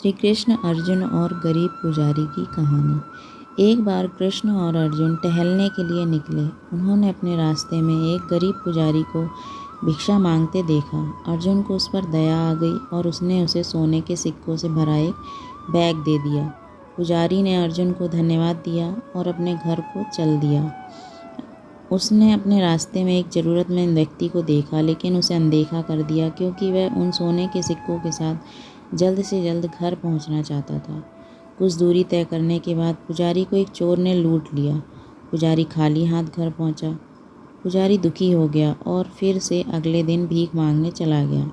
श्री कृष्ण, अर्जुन और गरीब पुजारी की कहानी। एक बार कृष्ण और अर्जुन टहलने के लिए निकले। उन्होंने अपने रास्ते में एक गरीब पुजारी को भिक्षा मांगते देखा। अर्जुन को उस पर दया आ गई और उसने उसे सोने के सिक्कों से भरा एक बैग दे दिया। पुजारी ने अर्जुन को धन्यवाद दिया और अपने घर को चल दिया। उसने अपने रास्ते में एक ज़रूरतमंद व्यक्ति को देखा, लेकिन उसे अनदेखा कर दिया क्योंकि वह उन सोने के सिक्कों के साथ जल्द से जल्द घर पहुंचना चाहता था। कुछ दूरी तय करने के बाद पुजारी को एक चोर ने लूट लिया। पुजारी खाली हाथ घर पहुंचा। पुजारी दुखी हो गया और फिर से अगले दिन भीख मांगने चला गया।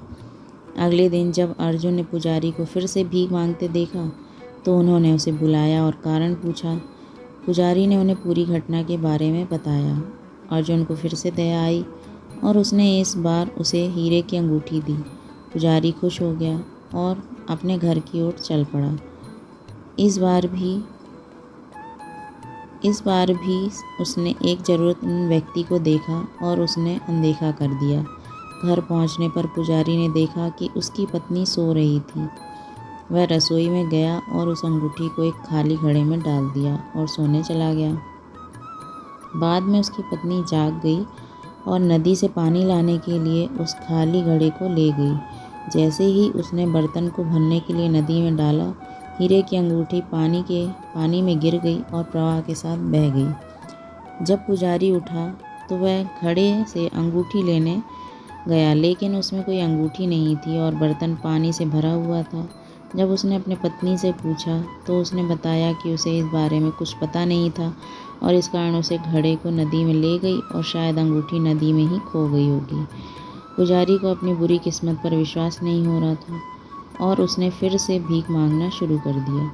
अगले दिन जब अर्जुन ने पुजारी को फिर से भीख मांगते देखा तो उन्होंने उसे बुलाया और कारण पूछा। पुजारी ने उन्हें पूरी घटना के बारे में बताया। अर्जुन को फिर से दया आई और उसने इस बार उसे हीरे की अंगूठी दी। पुजारी खुश हो गया और अपने घर की ओर चल पड़ा। इस बार भी उसने एक ज़रूरतमंद व्यक्ति को देखा और उसने अनदेखा कर दिया। घर पहुंचने पर पुजारी ने देखा कि उसकी पत्नी सो रही थी। वह रसोई में गया और उस अंगूठी को एक खाली घड़े में डाल दिया और सोने चला गया। बाद में उसकी पत्नी जाग गई और नदी से पानी लाने के लिए उस खाली घड़े को ले गई। जैसे ही उसने बर्तन को भरने के लिए नदी में डाला, हीरे की अंगूठी पानी में गिर गई और प्रवाह के साथ बह गई। जब पुजारी उठा तो वह घड़े से अंगूठी लेने गया, लेकिन उसमें कोई अंगूठी नहीं थी और बर्तन पानी से भरा हुआ था। जब उसने अपने पत्नी से पूछा तो उसने बताया कि उसे इस बारे में कुछ पता नहीं था और इस कारण उसे घड़े को नदी में ले गई और शायद अंगूठी नदी में ही खो गई होगी। पुजारी को अपनी बुरी किस्मत पर विश्वास नहीं हो रहा था और उसने फिर से भीख मांगना शुरू कर दिया।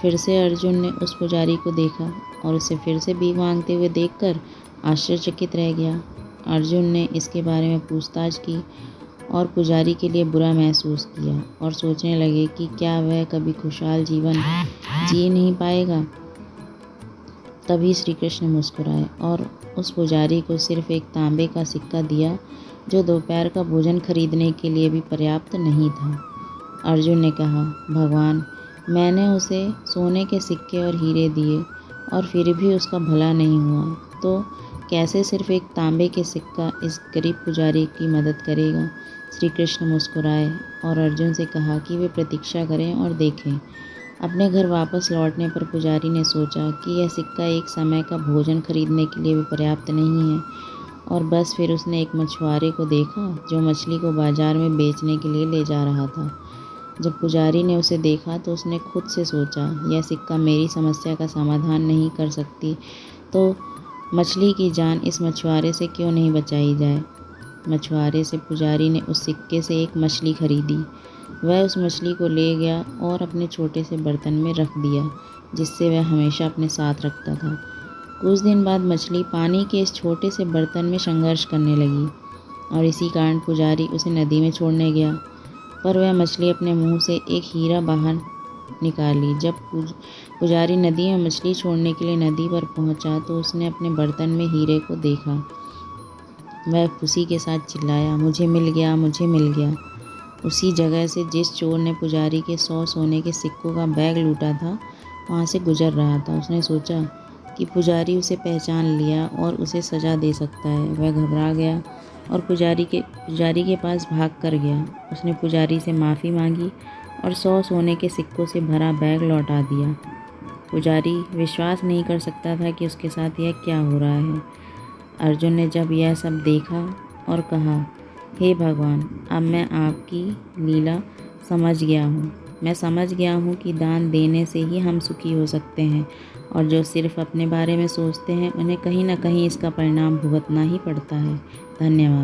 फिर से अर्जुन ने उस पुजारी को देखा और उसे फिर से भीख मांगते हुए देखकर आश्चर्यचकित रह गया। अर्जुन ने इसके बारे में पूछताछ की और पुजारी के लिए बुरा महसूस किया और सोचने लगे कि क्या वह कभी खुशहाल जीवन जी नहीं पाएगा। तभी श्री कृष्ण मुस्कुराए और उस पुजारी को सिर्फ एक तांबे का सिक्का दिया, जो दोपहर का भोजन खरीदने के लिए भी पर्याप्त नहीं था। अर्जुन ने कहा, भगवान, मैंने उसे सोने के सिक्के और हीरे दिए और फिर भी उसका भला नहीं हुआ, तो कैसे सिर्फ एक तांबे के सिक्का इस गरीब पुजारी की मदद करेगा। श्री कृष्ण मुस्कुराए और अर्जुन से कहा कि वे प्रतीक्षा करें और देखें। अपने घर वापस लौटने पर पुजारी ने सोचा कि यह सिक्का एक समय का भोजन खरीदने के लिए भी पर्याप्त नहीं है और बस फिर उसने एक मछुआरे को देखा जो मछली को बाजार में बेचने के लिए ले जा रहा था। जब पुजारी ने उसे देखा तो उसने खुद से सोचा, यह सिक्का मेरी समस्या का समाधान नहीं कर सकती, तो मछली की जान इस मछुआरे से क्यों नहीं बचाई जाए। मछुआरे से पुजारी ने उस सिक्के से एक मछली खरीदी। वह उस मछली को ले गया और अपने छोटे से बर्तन में रख दिया, जिससे वह हमेशा अपने साथ रखता था। कुछ दिन बाद मछली पानी के इस छोटे से बर्तन में संघर्ष करने लगी और इसी कारण पुजारी उसे नदी में छोड़ने गया, पर वह मछली अपने मुंह से एक हीरा बाहर निकाली। जब पुजारी नदी में मछली छोड़ने के लिए नदी पर पहुंचा तो उसने अपने बर्तन में हीरे को देखा। वह खुशी के साथ चिल्लाया, मुझे मिल गया, मुझे मिल गया। उसी जगह से जिस चोर ने पुजारी के 100 सोने के सिक्कों का बैग लूटा था, वहाँ से गुजर रहा था। उसने सोचा कि पुजारी उसे पहचान लिया और उसे सज़ा दे सकता है। वह घबरा गया और पुजारी के पास भाग कर गया। उसने पुजारी से माफ़ी मांगी और 100 सोने के सिक्कों से भरा बैग लौटा दिया। पुजारी विश्वास नहीं कर सकता था कि उसके साथ यह क्या हो रहा है। अर्जुन ने जब यह सब देखा और कहा, हे भगवान, अब मैं आपकी लीला समझ गया हूँ। मैं समझ गया हूँ कि दान देने से ही हम सुखी हो सकते हैं और जो सिर्फ अपने बारे में सोचते हैं उन्हें कहीं ना कहीं इसका परिणाम भुगतना ही पड़ता है। धन्यवाद।